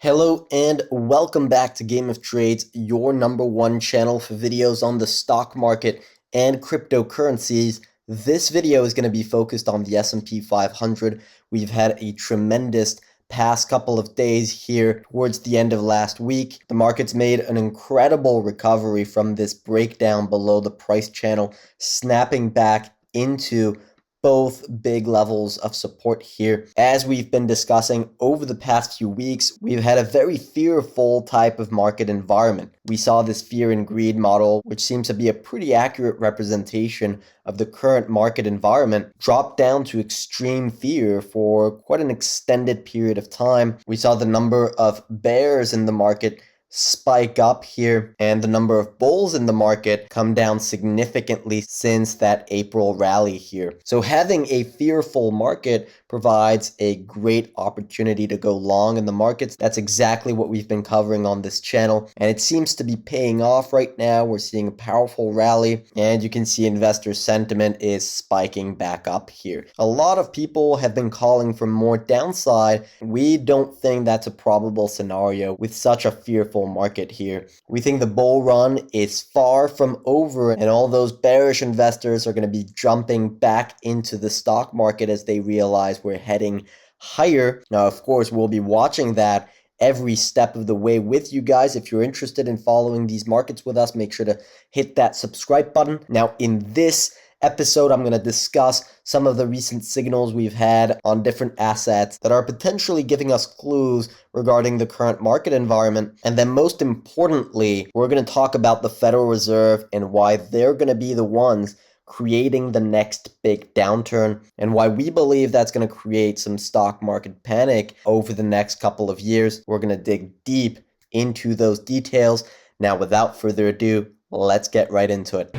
Hello and welcome back to Game of Trades, your number one channel for videos on the stock market and cryptocurrencies. This video is going to be focused on the S&P 500. We've had a tremendous past couple of days here towards the end of last week. The market's made an incredible recovery from this breakdown below the price channel, snapping back into both big levels of support here. As we've been discussing over the past few weeks, we've had a very fearful type of market environment. We saw this fear and greed model, which seems to be a pretty accurate representation of the current market environment, drop down to extreme fear for quite an extended period of time. We saw the number of bears in the market spike up here and the number of bulls in the market come down significantly since that April rally here. So having a fearful market provides a great opportunity to go long in the markets. That's exactly what we've been covering on this channel, and it seems to be paying off right now. We're seeing a powerful rally, and you can see investor sentiment is spiking back up here. A lot of people have been calling for more downside. We don't think that's a probable scenario with such a fearful market here. We think the bull run is far from over, and all those bearish investors are going to be jumping back into the stock market as they realize we're heading higher. Now, of course, we'll be watching that every step of the way with you guys. If you're interested in following these markets with us, make sure to hit that subscribe button. Now, in this episode, I'm going to discuss some of the recent signals we've had on different assets that are potentially giving us clues regarding the current market environment. And then most importantly, we're going to talk about the Federal Reserve and why they're going to be the ones creating the next big downturn and why we believe that's going to create some stock market panic over the next couple of years. We're going to dig deep into those details. Now, without further ado, let's get right into it.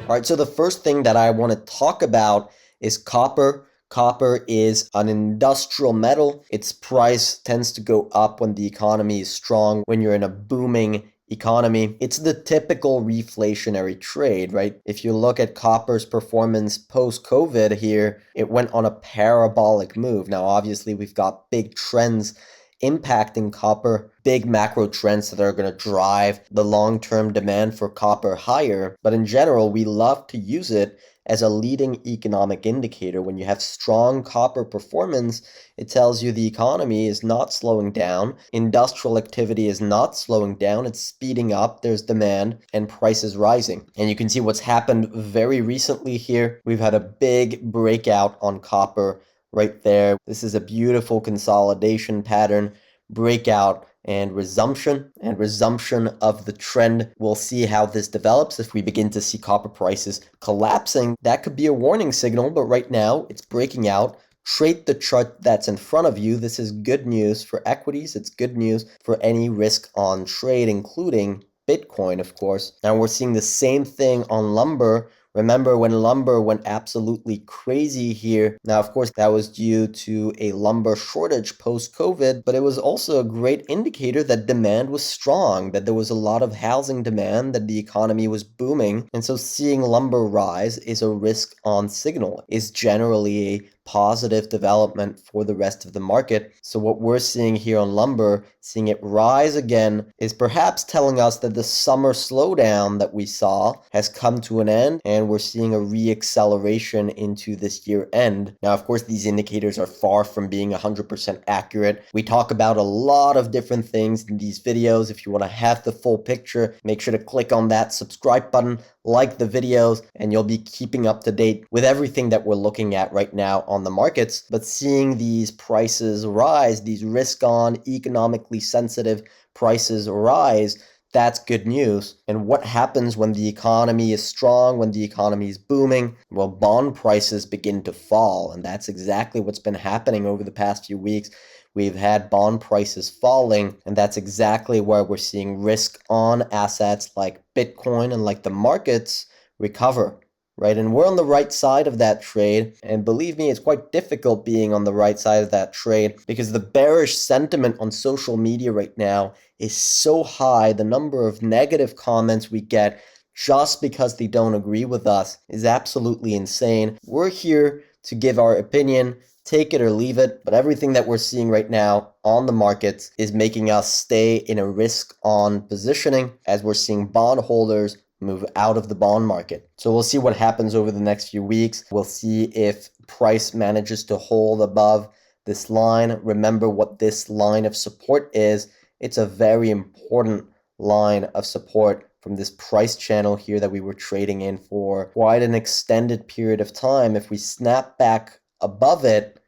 All right, so the first thing that I want to talk about is copper. Copper is an industrial metal. Its price tends to go up when the economy is strong, when you're in a booming economy. It's the typical reflationary trade, right? If you look at copper's performance post-COVID here, it went on a parabolic move. Now, obviously, we've got big trends impacting copper, big macro trends that are going to drive the long-term demand for copper higher. But in general, we love to use it as a leading economic indicator. When you have strong copper performance, it tells you the economy is not slowing down, industrial activity is not slowing down, it's speeding up, there's demand, and prices rising. And you can see what's happened very recently here. We've had a big breakout on copper right there. This is a beautiful consolidation pattern, breakout and resumption of the trend. We'll see how this develops. If we begin to see copper prices collapsing, that could be a warning signal, but right now it's breaking out. Trade the chart that's in front of you. This is good news for equities. It's good news for any risk on trade, including Bitcoin, of course. Now we're seeing the same thing on lumber. Remember when lumber went absolutely crazy here? Now, of course, that was due to a lumber shortage post-COVID, but it was also a great indicator that demand was strong, that there was a lot of housing demand, that the economy was booming. And so seeing lumber rise is a risk on signal, is generally a positive development for the rest of the market. So what we're seeing here on lumber, seeing it rise again, is perhaps telling us that the summer slowdown that we saw has come to an end, and we're seeing a re-acceleration into this year end. Now, of course, these indicators are far from being 100% accurate. We talk about a lot of different things in these videos. If you want to have the full picture, make sure to click on that subscribe button, like the videos, and you'll be keeping up to date with everything that we're looking at right now on the markets. But seeing these prices rise, these risk-on, economically sensitive prices rise, that's good news. And what happens when the economy is strong, when the economy is booming? Well, bond prices begin to fall, and that's exactly what's been happening over the past few weeks. We've had bond prices falling, and that's exactly where we're seeing risk on assets like Bitcoin and like the markets recover, right? And we're on the right side of that trade. And believe me, it's quite difficult being on the right side of that trade because the bearish sentiment on social media right now is so high. The number of negative comments we get just because they don't agree with us is absolutely insane. We're here to give our opinion, take it or leave it, but everything that we're seeing right now on the markets is making us stay in a risk-on positioning as we're seeing bondholders move out of the bond market. So we'll see what happens over the next few weeks. We'll see if price manages to hold above this line. Remember what this line of support is. It's a very important line of support from this price channel here that we were trading in for quite an extended period of time. If we snap back above it,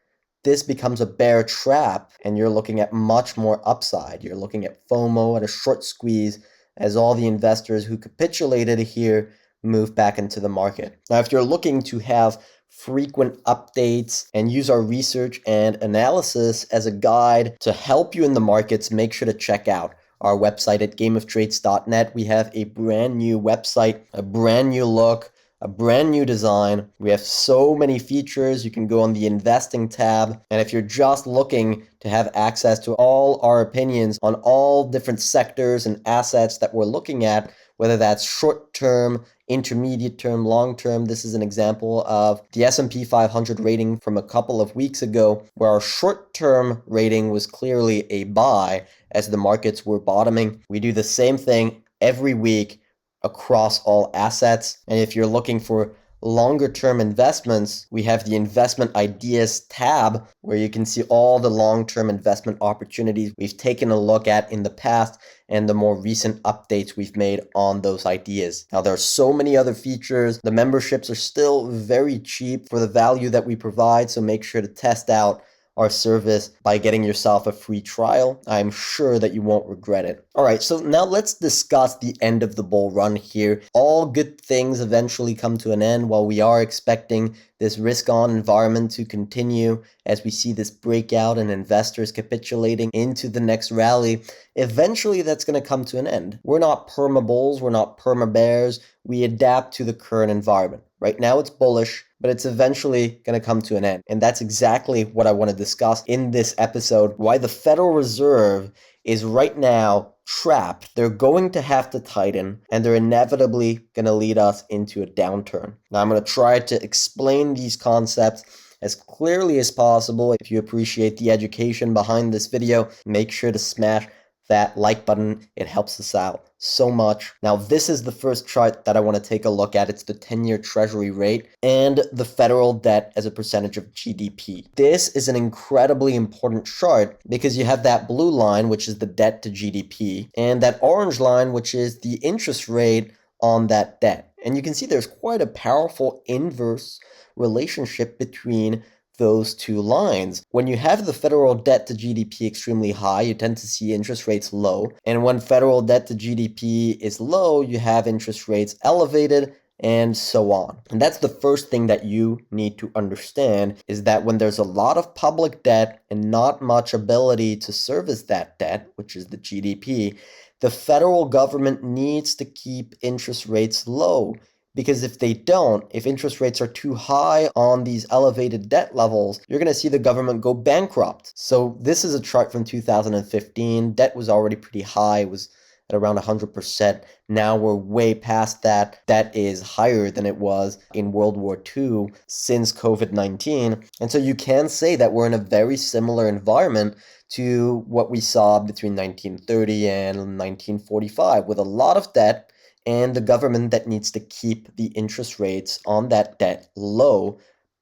this becomes a bear trap and you're looking at much more upside. You're looking at FOMO and a short squeeze as all the investors who capitulated here move back into the market. Now, if you're looking to have frequent updates and use our research and analysis as a guide to help you in the markets, make sure to check out our website at gameoftrades.net. We have a brand new website, a brand new look, a brand new design. We have so many features. You can go on the investing tab. And if you're just looking to have access to all our opinions on all different sectors and assets that we're looking at, whether that's short-term, intermediate term, long term. This is an example of the S&P 500 rating from a couple of weeks ago, where our short-term rating was clearly a buy as the markets were bottoming. We do the same thing every week across all assets. And if you're looking for longer term investments, we have the investment ideas tab where you can see all the long-term investment opportunities we've taken a look at in the past and the more recent updates we've made on those ideas. Now, there are so many other features. The memberships are still very cheap for the value that we provide, so make sure to test out our service by getting yourself a free trial. I'm sure that you won't regret it. All right, so now let's discuss the end of the bull run here. All good things eventually come to an end. While we are expecting this risk-on environment to continue as we see this breakout and investors capitulating into the next rally, eventually that's going to come to an end. We're not perma bulls, we're not perma bears. We adapt to the current environment. Right now it's bullish, but it's eventually going to come to an end. And that's exactly what I want to discuss in this episode, why the Federal Reserve is right now trapped. They're going to have to tighten, and they're inevitably going to lead us into a downturn. Now, I'm going to try to explain these concepts as clearly as possible. If you appreciate the education behind this video, make sure to smash that like button. It helps us out so much. Now, this is the first chart that I want to take a look at. It's the 10-year treasury rate and the federal debt as a percentage of GDP. This is an incredibly important chart because you have that blue line, which is the debt to GDP, and that orange line, which is the interest rate on that debt. And you can see there's quite a powerful inverse relationship between those two lines. When you have the federal debt to GDP extremely high, you tend to see interest rates low. And when federal debt to GDP is low, you have interest rates elevated, and so on. And that's the first thing that you need to understand, is that when there's a lot of public debt and not much ability to service that debt, which is the GDP, the federal government needs to keep interest rates low. Because if they don't, if interest rates are too high on these elevated debt levels, you're going to see the government go bankrupt. So this is a chart from 2015. Debt was already pretty high. It was at around 100%. Now we're way past that. That is higher than it was in World War II since COVID-19. And so you can say that we're in a very similar environment to what we saw between 1930 and 1945, with a lot of debt and the government that needs to keep the interest rates on that debt low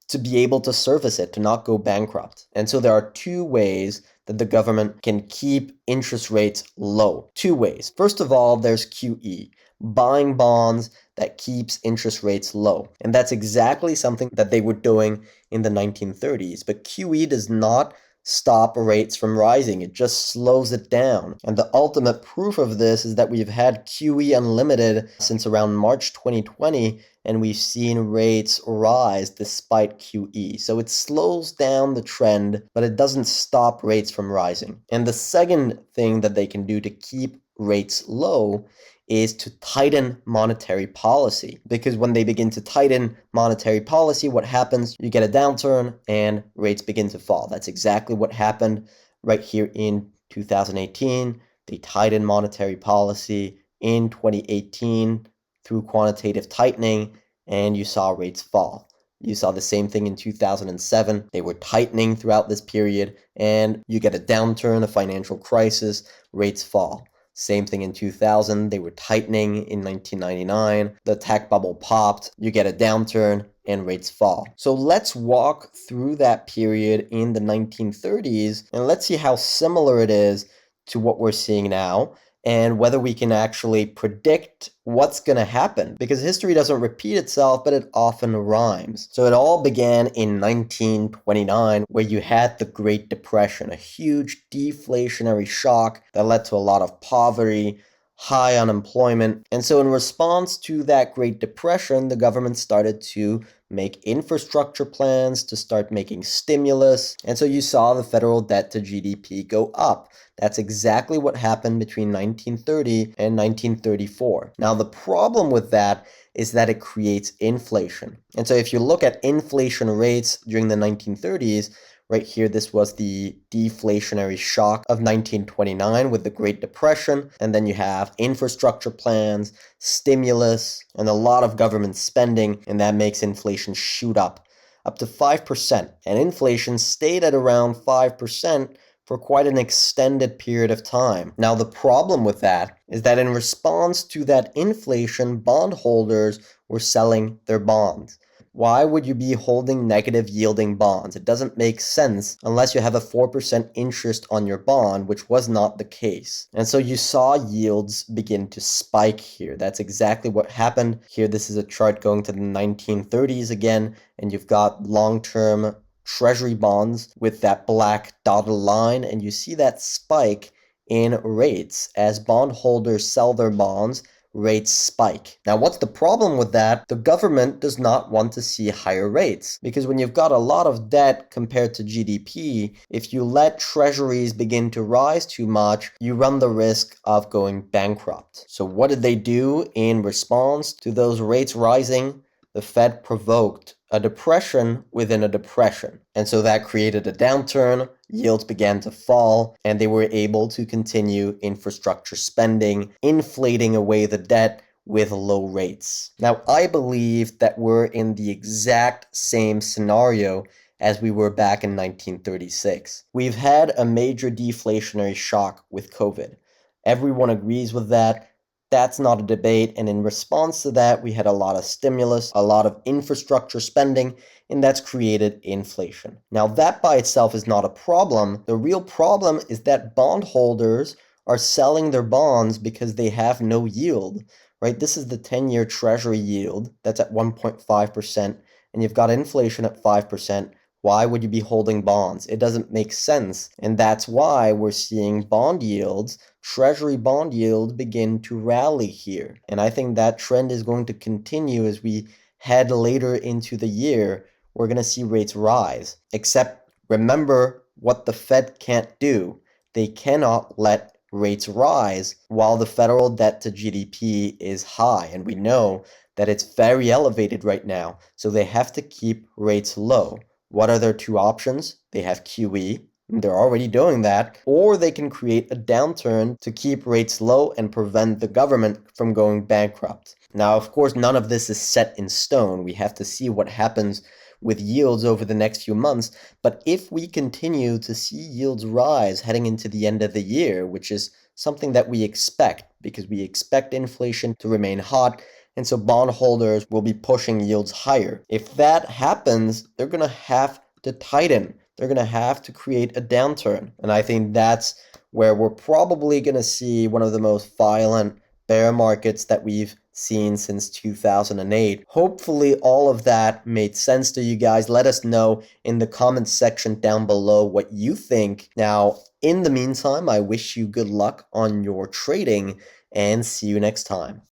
to be able to service it, to not go bankrupt. And so there are two ways that the government can keep interest rates low. Two ways. First of all, there's QE, buying bonds that keeps interest rates low. And that's exactly something that they were doing in the 1930s. But QE does not stop rates from rising. It just slows it down. And the ultimate proof of this is that we've had QE unlimited since around March 2020, and we've seen rates rise despite QE. So it slows down the trend, but it doesn't stop rates from rising. And the second thing that they can do to keep rates low is to tighten monetary policy. Because when they begin to tighten monetary policy, what happens? You get a downturn and rates begin to fall. That's exactly what happened right here in 2018. They tightened monetary policy in 2018. through quantitative tightening, and you saw rates fall. You saw the same thing in 2007. They were tightening throughout this period, and you get a downturn, a financial crisis, rates fall. Same thing in 2000. They were tightening in 1999. The tech bubble popped. You get a downturn and rates fall. So let's walk through that period in the 1930s and let's see how similar it is to what we're seeing now and whether we can actually predict what's going to happen, because history doesn't repeat itself, but it often rhymes. So it all began in 1929, where you had the Great Depression, a huge deflationary shock that led to a lot of poverty, high unemployment. And so in response to that Great Depression, the government started to make infrastructure plans, to start making stimulus. And so you saw the federal debt to GDP go up. That's exactly what happened between 1930 and 1934. Now, the problem with that is that it creates inflation. And so if you look at inflation rates during the 1930s, right here, this was the deflationary shock of 1929 with the Great Depression. And then you have infrastructure plans, stimulus, and a lot of government spending, and that makes inflation shoot up to 5%. And inflation stayed at around 5% for quite an extended period of time. Now, the problem with that is that in response to that inflation, bondholders were selling their bonds. Why would you be holding negative yielding bonds? It doesn't make sense unless you have a 4% interest on your bond, which was not the case. And so you saw yields begin to spike here. That's exactly what happened here. This is a chart going to the 1930s again, and you've got long-term treasury bonds with that black dotted line, and you see that spike in rates as bondholders sell their bonds. Rates spike. Now, what's the problem with that? The government does not want to see higher rates, because when you've got a lot of debt compared to GDP, if you let treasuries begin to rise too much, you run the risk of going bankrupt. So what did they do in response to those rates rising? The Fed provoked a depression within a depression. And so that created a downturn, yields began to fall, and they were able to continue infrastructure spending, inflating away the debt with low rates. Now, I believe that we're in the exact same scenario as we were back in 1936. We've had a major deflationary shock with COVID. Everyone agrees with that. That's not a debate, and in response to that, we had a lot of stimulus, a lot of infrastructure spending, and that's created inflation. Now, that by itself is not a problem. The real problem is that bondholders are selling their bonds because they have no yield, right? This is the 10-year treasury yield that's at 1.5%, and you've got inflation at 5%. Why would you be holding bonds? It doesn't make sense. And that's why we're seeing bond yields, treasury bond yields, begin to rally here. And I think that trend is going to continue as we head later into the year. We're going to see rates rise. Except remember what the Fed can't do. They cannot let rates rise while the federal debt to GDP is high. And we know that it's very elevated right now. So they have to keep rates low. What are their two options? They have QE, they're already doing that, or they can create a downturn to keep rates low and prevent the government from going bankrupt. Now, of course, none of this is set in stone. We have to see what happens with yields over the next few months. But if we continue to see yields rise heading into the end of the year, which is something that we expect because we expect inflation to remain hot, and so bondholders will be pushing yields higher. If that happens, they're going to have to tighten. They're going to have to create a downturn. And I think that's where we're probably going to see one of the most violent bear markets that we've seen since 2008. Hopefully all of that made sense to you guys. Let us know in the comments section down below what you think. Now, in the meantime, I wish you good luck on your trading and see you next time.